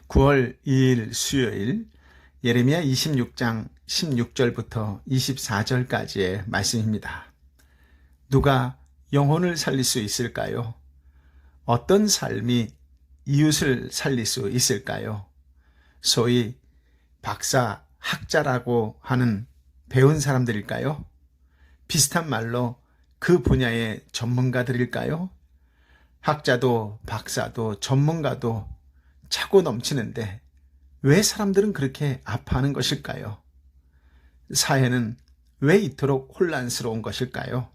9월 2일 수요일 예레미야 26장 16절부터 24절까지의 말씀입니다. 누가 영혼을 살릴 수 있을까요? 어떤 삶이 이웃을 살릴 수 있을까요? 소위 박사, 학자라고 하는 배운 사람들일까요? 비슷한 말로 그 분야의 전문가들일까요? 학자도 박사도 전문가도 차고 넘치는데 왜 사람들은 그렇게 아파하는 것일까요? 사회는 왜 이토록 혼란스러운 것일까요?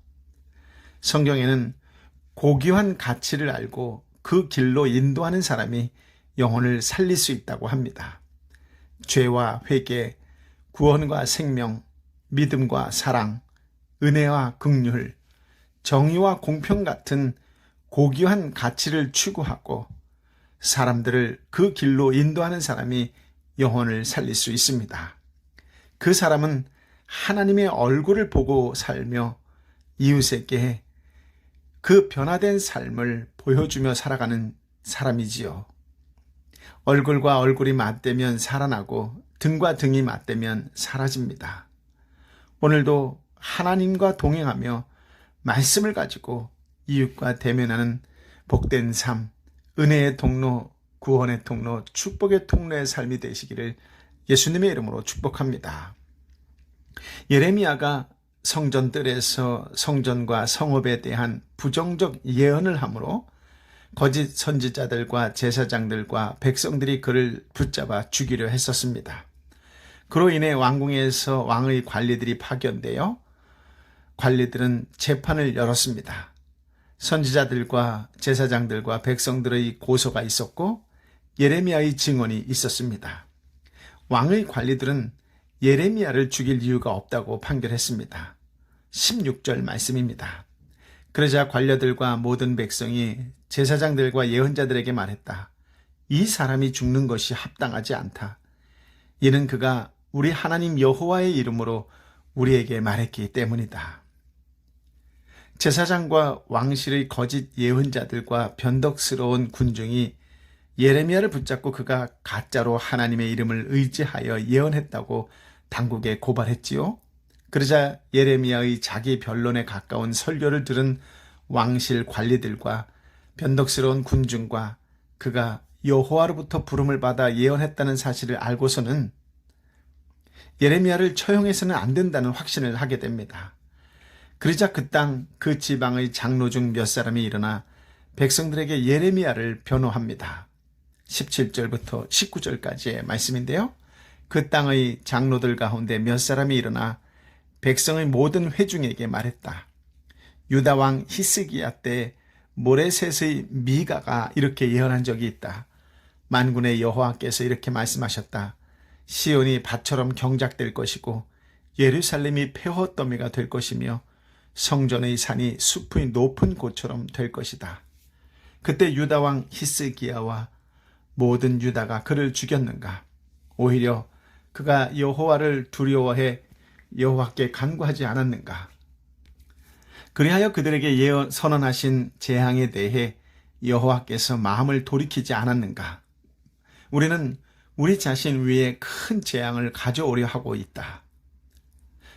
성경에는 고귀한 가치를 알고 그 길로 인도하는 사람이 영혼을 살릴 수 있다고 합니다. 죄와 회개, 구원과 생명, 믿음과 사랑, 은혜와 긍휼, 정의와 공평 같은 고귀한 가치를 추구하고 사람들을 그 길로 인도하는 사람이 영혼을 살릴 수 있습니다. 그 사람은 하나님의 얼굴을 보고 살며 이웃에게 그 변화된 삶을 보여주며 살아가는 사람이지요. 얼굴과 얼굴이 맞대면 살아나고 등과 등이 맞대면 사라집니다. 오늘도 하나님과 동행하며 말씀을 가지고 이웃과 대면하는 복된 삶, 은혜의 통로, 구원의 통로, 축복의 통로의 삶이 되시기를 예수님의 이름으로 축복합니다. 예레미야가 성전뜰에서 성전과 성읍에 대한 부정적 예언을 하므로 거짓 선지자들과 제사장들과 백성들이 그를 붙잡아 죽이려 했었습니다. 그로 인해 왕궁에서 왕의 관리들이 파견되어 관리들은 재판을 열었습니다. 선지자들과 제사장들과 백성들의 고소가 있었고 예레미야의 증언이 있었습니다. 왕의 관리들은 예레미야를 죽일 이유가 없다고 판결했습니다. 16절 말씀입니다. 그러자 관료들과 모든 백성이 제사장들과 예언자들에게 말했다. 이 사람이 죽는 것이 합당하지 않다. 이는 그가 우리 하나님 여호와의 이름으로 우리에게 말했기 때문이다. 제사장과 왕실의 거짓 예언자들과 변덕스러운 군중이 예레미야를 붙잡고 그가 가짜로 하나님의 이름을 의지하여 예언했다고 당국에 고발했지요. 그러자 예레미야의 자기 변론에 가까운 설교를 들은 왕실 관리들과 변덕스러운 군중과 그가 여호와로부터 부름을 받아 예언했다는 사실을 알고서는 예레미야를 처형해서는 안 된다는 확신을 하게 됩니다. 그러자 그 땅, 그 지방의 장로 중 몇 사람이 일어나 백성들에게 예레미야를 변호합니다. 17절부터 19절까지의 말씀인데요. 그 땅의 장로들 가운데 몇 사람이 일어나 백성의 모든 회중에게 말했다. 유다 왕 히스기야 때 모레셋의 미가가 이렇게 예언한 적이 있다. 만군의 여호와께서 이렇게 말씀하셨다. 시온이 밭처럼 경작될 것이고 예루살렘이 폐허더미가 될 것이며 성전의 산이 숲의 높은 곳처럼 될 것이다. 그때 유다 왕 히스기야와 모든 유다가 그를 죽였는가? 오히려 그가 여호와를 두려워해 여호와께 간구하지 않았는가? 그리하여 그들에게 선언하신 재앙에 대해 여호와께서 마음을 돌이키지 않았는가? 우리는 우리 자신 위에 큰 재앙을 가져오려 하고 있다.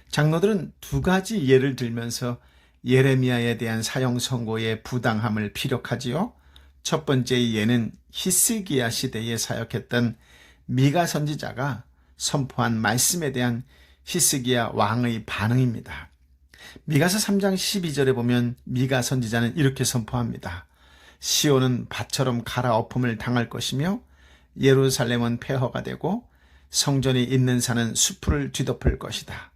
장로들은 두 가지 예를 들면서 예레미야에 대한 사형 선고의 부당함을 피력하지요. 첫 번째의 예는 히스기야 시대에 사역했던 미가 선지자가 선포한 말씀에 대한 히스기야 왕의 반응입니다. 미가서 3장 12절에 보면 미가 선지자는 이렇게 선포합니다. 시온은 밭처럼 갈아엎음을 당할 것이며 예루살렘은 폐허가 되고 성전이 있는 산은 숲을 뒤덮을 것이다.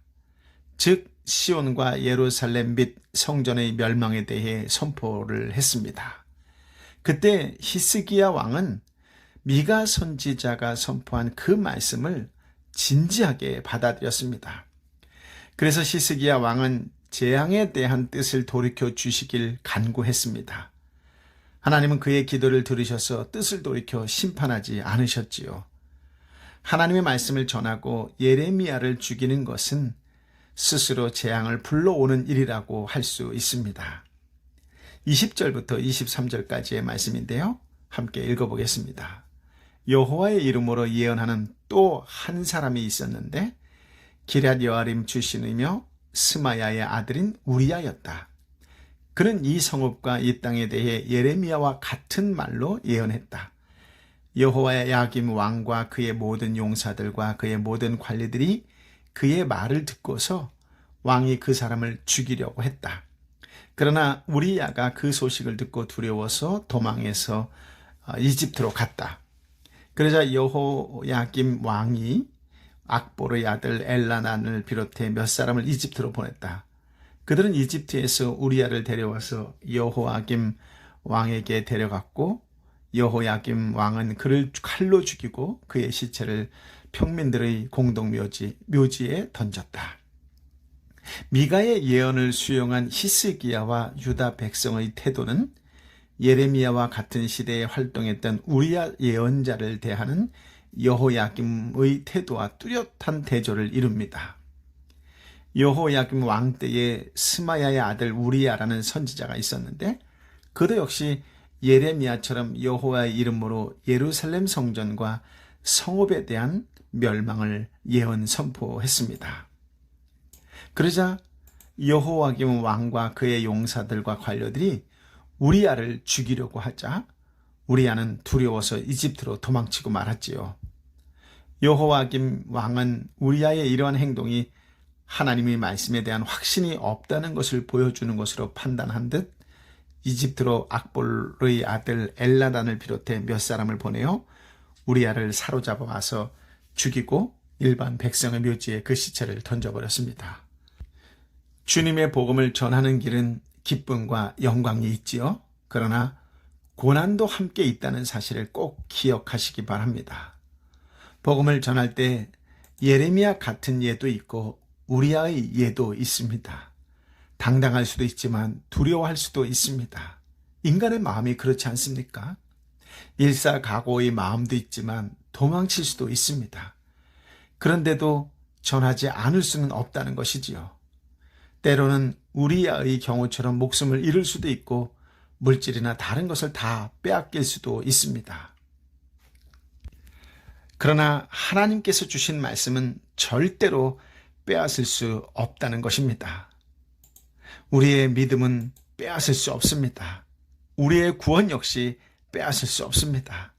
즉 시온과 예루살렘 및 성전의 멸망에 대해 선포를 했습니다. 그때 히스기야 왕은 미가 선지자가 선포한 그 말씀을 진지하게 받아들였습니다. 그래서 히스기야 왕은 재앙에 대한 뜻을 돌이켜 주시길 간구했습니다. 하나님은 그의 기도를 들으셔서 뜻을 돌이켜 심판하지 않으셨지요. 하나님의 말씀을 전하고 예레미야를 죽이는 것은 스스로 재앙을 불러오는 일이라고 할 수 있습니다. 20절부터 23절까지의 말씀인데요. 함께 읽어보겠습니다. 여호와의 이름으로 예언하는 또 한 사람이 있었는데 기럇 여아림 출신이며 스마야의 아들인 우리야였다. 그는 이 성읍과 이 땅에 대해 예레미야와 같은 말로 예언했다. 여호와의 야김 왕과 그의 모든 용사들과 그의 모든 관리들이 그의 말을 듣고서 왕이 그 사람을 죽이려고 했다. 그러나 우리야가 그 소식을 듣고 두려워서 도망해서 이집트로 갔다. 그러자 여호야김 왕이 악보르의 아들 엘라난을 비롯해 몇 사람을 이집트로 보냈다. 그들은 이집트에서 우리야를 데려와서 여호야김 왕에게 데려갔고 여호야김 왕은 그를 칼로 죽이고 그의 시체를 평민들의 공동묘지에 던졌다. 미가의 예언을 수용한 히스기야와 유다 백성의 태도는 예레미야와 같은 시대에 활동했던 우리야 예언자를 대하는 여호야김의 태도와 뚜렷한 대조를 이룹니다. 여호야김 왕 때에 스마야의 아들 우리야라는 선지자가 있었는데 그도 역시 예레미야처럼 여호와의 이름으로 예루살렘 성전과 성읍에 대한 멸망을 예언 선포했습니다. 그러자 여호야김 왕과 그의 용사들과 관료들이 우리야를 죽이려고 하자 우리야는 두려워서 이집트로 도망치고 말았지요. 여호야김 왕은 우리야의 이러한 행동이 하나님의 말씀에 대한 확신이 없다는 것을 보여주는 것으로 판단한 듯 이집트로 악볼의 아들 엘라단을 비롯해 몇 사람을 보내어 우리야를 사로잡아 와서 죽이고 일반 백성의 묘지에 그 시체를 던져버렸습니다. 주님의 복음을 전하는 길은 기쁨과 영광이 있지요. 그러나 고난도 함께 있다는 사실을 꼭 기억하시기 바랍니다. 복음을 전할 때 예레미야 같은 예도 있고 우리야의 예도 있습니다. 당당할 수도 있지만 두려워할 수도 있습니다. 인간의 마음이 그렇지 않습니까? 일사각오의 마음도 있지만 도망칠 수도 있습니다. 그런데도 전하지 않을 수는 없다는 것이지요. 때로는 우리야의 경우처럼 목숨을 잃을 수도 있고 물질이나 다른 것을 다 빼앗길 수도 있습니다. 그러나 하나님께서 주신 말씀은 절대로 빼앗을 수 없다는 것입니다. 우리의 믿음은 빼앗을 수 없습니다. 우리의 구원 역시 빼앗을 수 없습니다.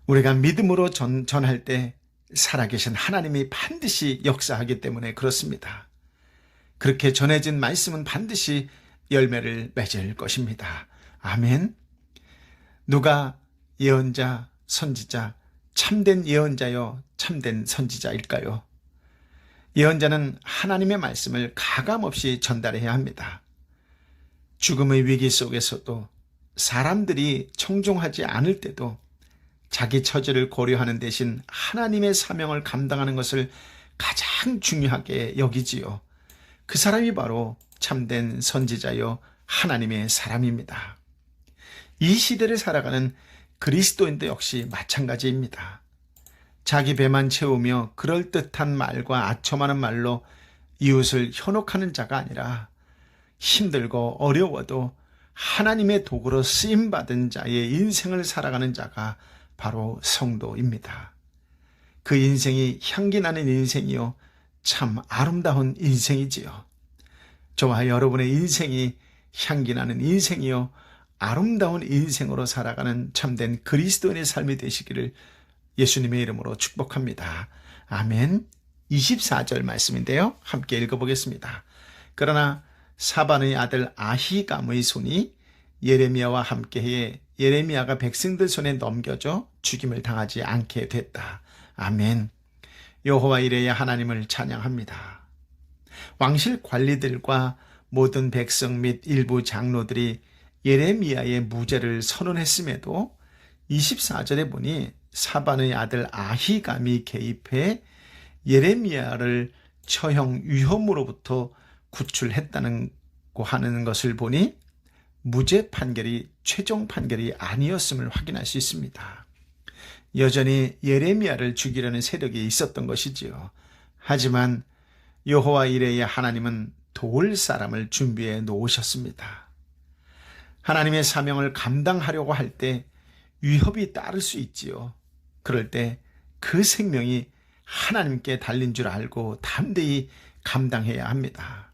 우리가 믿음으로 전할 때 살아계신 하나님이 반드시 역사하기 때문에 그렇습니다. 그렇게 전해진 말씀은 반드시 열매를 맺을 것입니다. 아멘. 누가 예언자, 선지자, 참된 예언자요, 참된 선지자일까요? 예언자는 하나님의 말씀을 가감없이 전달해야 합니다. 죽음의 위기 속에서도 사람들이 청종하지 않을 때도 자기 처지를 고려하는 대신 하나님의 사명을 감당하는 것을 가장 중요하게 여기지요. 그 사람이 바로 참된 선지자요 하나님의 사람입니다. 이 시대를 살아가는 그리스도인도 역시 마찬가지입니다. 자기 배만 채우며 그럴듯한 말과 아첨하는 말로 이웃을 현혹하는 자가 아니라 힘들고 어려워도 하나님의 도구로 쓰임받은 자의 인생을 살아가는 자가 바로 성도입니다. 그 인생이 향기 나는 인생이요 참 아름다운 인생이지요. 저와 여러분의 인생이 향기 나는 인생이요 아름다운 인생으로 살아가는 참된 그리스도인의 삶이 되시기를 예수님의 이름으로 축복합니다. 아멘. 24절 말씀인데요. 함께 읽어보겠습니다. 그러나 사반의 아들 아히감의 손이 예레미야와 함께해 예레미야가 백성들 손에 넘겨져 죽임을 당하지 않게 됐다. 아멘. 여호와 이레야 하나님을 찬양합니다. 왕실 관리들과 모든 백성 및 일부 장로들이 예레미야의 무죄를 선언했음에도 24절에 보니 사반의 아들 아히감이 개입해 예레미야를 처형 위험으로부터 구출했다는 하는 것을 보니 무죄 판결이 최종 판결이 아니었음을 확인할 수 있습니다. 여전히 예레미야를 죽이려는 세력이 있었던 것이지요. 하지만 여호와 이레의 하나님은 도울 사람을 준비해 놓으셨습니다. 하나님의 사명을 감당하려고 할 때 위협이 따를 수 있지요. 그럴 때 그 생명이 하나님께 달린 줄 알고 담대히 감당해야 합니다.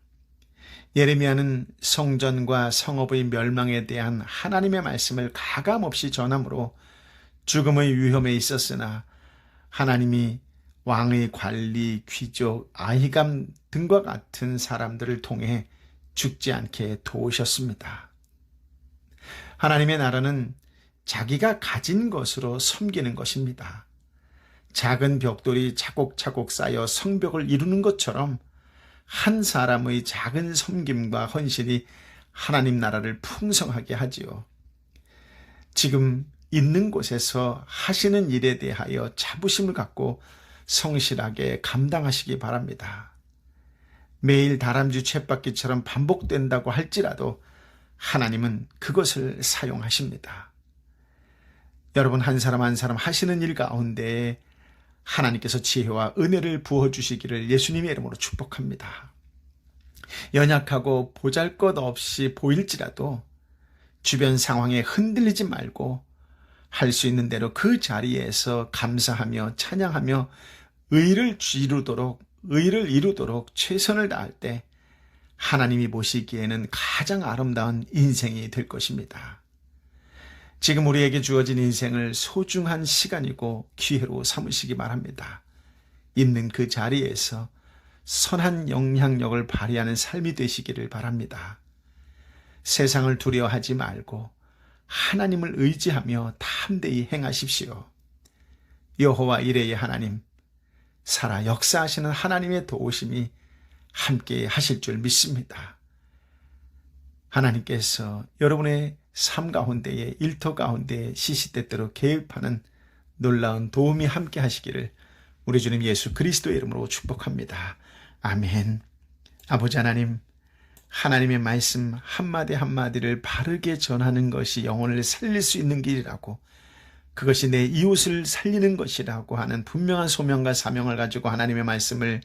예레미야는 성전과 성읍의 멸망에 대한 하나님의 말씀을 가감없이 전함으로 죽음의 위험에 있었으나 하나님이 왕의 관리, 귀족, 아히감 등과 같은 사람들을 통해 죽지 않게 도우셨습니다. 하나님의 나라는 자기가 가진 것으로 섬기는 것입니다. 작은 벽돌이 차곡차곡 쌓여 성벽을 이루는 것처럼 한 사람의 작은 섬김과 헌신이 하나님 나라를 풍성하게 하지요. 지금 있는 곳에서 하시는 일에 대하여 자부심을 갖고 성실하게 감당하시기 바랍니다. 매일 다람쥐 쳇바퀴처럼 반복된다고 할지라도 하나님은 그것을 사용하십니다. 여러분 한 사람 한 사람 하시는 일 가운데 하나님께서 지혜와 은혜를 부어주시기를 예수님의 이름으로 축복합니다. 연약하고 보잘것없이 보일지라도 주변 상황에 흔들리지 말고 할 수 있는 대로 그 자리에서 감사하며 찬양하며 의를 이루도록 최선을 다할 때 하나님이 보시기에는 가장 아름다운 인생이 될 것입니다. 지금 우리에게 주어진 인생을 소중한 시간이고 기회로 삼으시기 바랍니다. 있는 그 자리에서 선한 영향력을 발휘하는 삶이 되시기를 바랍니다. 세상을 두려워하지 말고 하나님을 의지하며 담대히 행하십시오. 여호와 이레의 하나님, 살아 역사하시는 하나님의 도우심이 함께 하실 줄 믿습니다. 하나님께서 여러분의 삶 가운데에 일터 가운데에 시시때때로 개입하는 놀라운 도움이 함께 하시기를 우리 주님 예수 그리스도의 이름으로 축복합니다. 아멘. 아버지 하나님, 하나님의 말씀 한마디 한마디를 바르게 전하는 것이 영혼을 살릴 수 있는 길이라고, 그것이 내 이웃을 살리는 것이라고 하는 분명한 소명과 사명을 가지고 하나님의 말씀을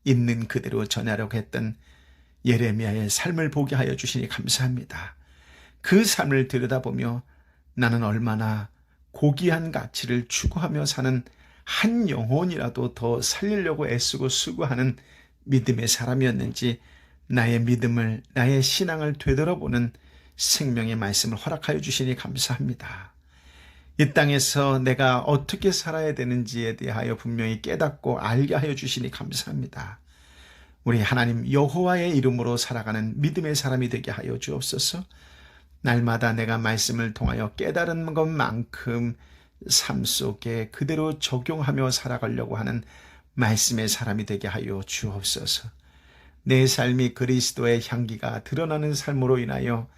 있는 그대로 전하려고 했던 예레미야의 삶을 보게 하여 주시니 감사합니다. 그 삶을 들여다보며 나는 얼마나 고귀한 가치를 추구하며 사는 한 영혼이라도 더 살리려고 애쓰고 수고하는 믿음의 사람이었는지 나의 믿음을, 나의 신앙을 되돌아보는 생명의 말씀을 허락하여 주시니 감사합니다. 이 땅에서 내가 어떻게 살아야 되는지에 대하여 분명히 깨닫고 알게 하여 주시니 감사합니다. 우리 하나님 여호와의 이름으로 살아가는 믿음의 사람이 되게 하여 주옵소서. 날마다 내가 말씀을 통하여 깨달은 것만큼 삶 속에 그대로 적용하며 살아가려고 하는 말씀의 사람이 되게 하여 주옵소서. 내 삶이 그리스도의 향기가 드러나는 삶으로 인하여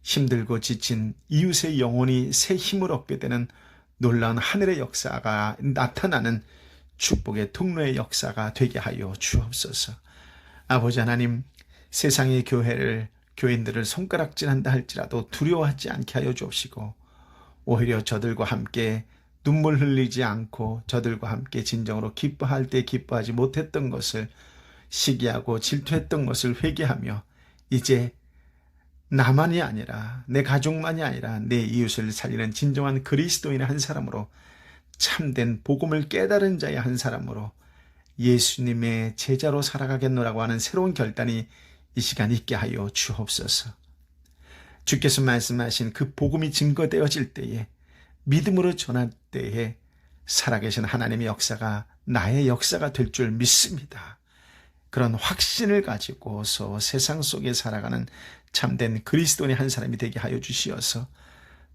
힘들고 지친 이웃의 영혼이 새 힘을 얻게 되는 놀라운 하늘의 역사가 나타나는 축복의 통로의 역사가 되게 하여 주옵소서. 아버지 하나님, 세상의 교인들을 손가락질한다 할지라도 두려워하지 않게 하여 주옵시고, 오히려 저들과 함께 눈물 흘리지 않고 저들과 함께 진정으로 기뻐할 때 기뻐하지 못했던 것을, 시기하고 질투했던 것을 회개하며 이제 나만이 아니라 내 가족만이 아니라 내 이웃을 살리는 진정한 그리스도인의 한 사람으로, 참된 복음을 깨달은 자의 한 사람으로 예수님의 제자로 살아가겠노라고 하는 새로운 결단이 이 시간 있게 하여 주옵소서. 주께서 말씀하신 그 복음이 증거되어질 때에, 믿음으로 전할 때에 살아계신 하나님의 역사가 나의 역사가 될 줄 믿습니다. 그런 확신을 가지고서 세상 속에 살아가는 참된 그리스도인의 한 사람이 되게 하여 주시어서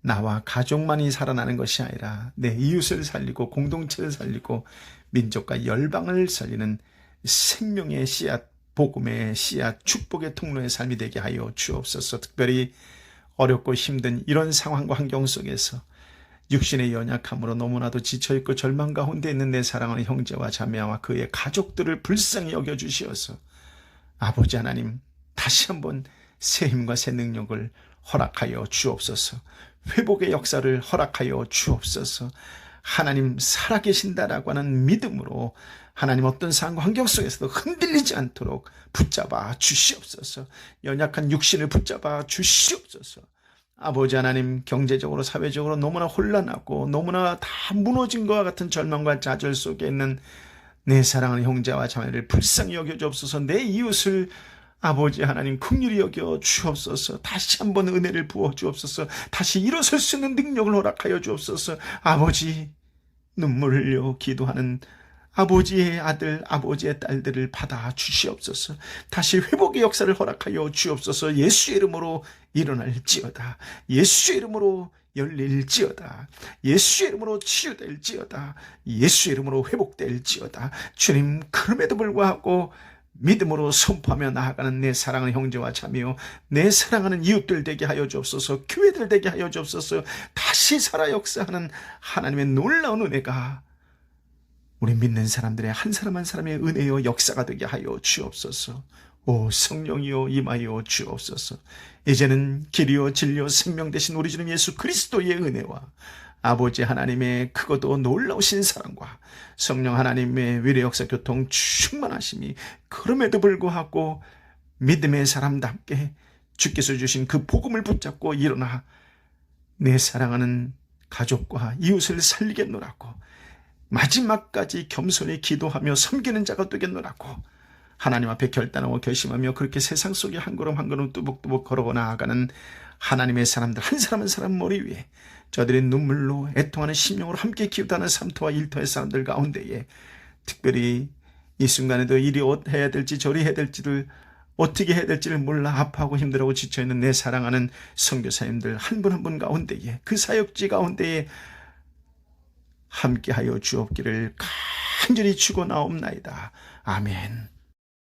나와 가족만이 살아나는 것이 아니라 내 이웃을 살리고 공동체를 살리고 민족과 열방을 살리는 생명의 씨앗, 복음의 씨앗, 축복의 통로의 삶이 되게 하여 주옵소서. 특별히 어렵고 힘든 이런 상황과 환경 속에서 육신의 연약함으로 너무나도 지쳐있고 절망 가운데 있는 내 사랑하는 형제와 자매와 그의 가족들을 불쌍히 여겨주시어서 아버지 하나님, 다시 한번 새 힘과 새 능력을 허락하여 주옵소서. 회복의 역사를 허락하여 주옵소서. 하나님 살아계신다라고 하는 믿음으로 하나님 어떤 상황 환경 속에서도 흔들리지 않도록 붙잡아 주시옵소서. 연약한 육신을 붙잡아 주시옵소서. 아버지 하나님, 경제적으로 사회적으로 너무나 혼란하고 너무나 다 무너진 것과 같은 절망과 좌절 속에 있는 내 사랑하는 형제와 자매를 불쌍히 여겨 주옵소서. 내 이웃을 아버지 하나님 긍휼히 여겨 주옵소서. 다시 한번 은혜를 부어 주옵소서. 다시 일어설 수 있는 능력을 허락하여 주옵소서. 아버지, 눈물 흘려 기도하는 아버지의 아들, 아버지의 딸들을 받아 주시옵소서. 다시 회복의 역사를 허락하여 주옵소서. 예수의 이름으로 일어날지어다. 예수의 이름으로 열릴지어다. 예수의 이름으로 치유될지어다. 예수의 이름으로 회복될지어다. 주님, 그럼에도 불구하고 믿음으로 선포하며 나아가는 내 사랑하는 형제와 자매요, 내 사랑하는 이웃들 되게 하여 주옵소서. 교회들 되게 하여 주옵소서. 다시 살아 역사하는 하나님의 놀라운 은혜가 우리 믿는 사람들의 한 사람 한 사람의 은혜요 역사가 되게 하여 주옵소서. 오 성령이여 임하여 주옵소서. 이제는 길이요 진리요 생명 되신 우리 주님 예수 그리스도의 은혜와 아버지 하나님의 크고도 놀라우신 사랑과 성령 하나님의 위례 역사 교통 충만하심이 그럼에도 불구하고 믿음의 사람답게 주께서 주신 그 복음을 붙잡고 일어나 내 사랑하는 가족과 이웃을 살리겠노라고, 마지막까지 겸손히 기도하며 섬기는 자가 되겠노라고 하나님 앞에 결단하고 결심하며 그렇게 세상 속에 한 걸음 한 걸음 뚜벅뚜벅 걸어가 나아가는 하나님의 사람들 한 사람 한 사람 머리 위에 저들의 눈물로 애통하는 심령으로 함께 기도하는 삼토와 일토의 사람들 가운데에 특별히 이 순간에도 이리 해야 될지 저리 해야 될지를 어떻게 해야 될지를 몰라 아파하고 힘들어하고 지쳐있는 내 사랑하는 선교사님들 한 분 한 분 가운데에 그 사역지 가운데에 함께하여 주옵기를 간절히 추고나옵나이다. 아멘.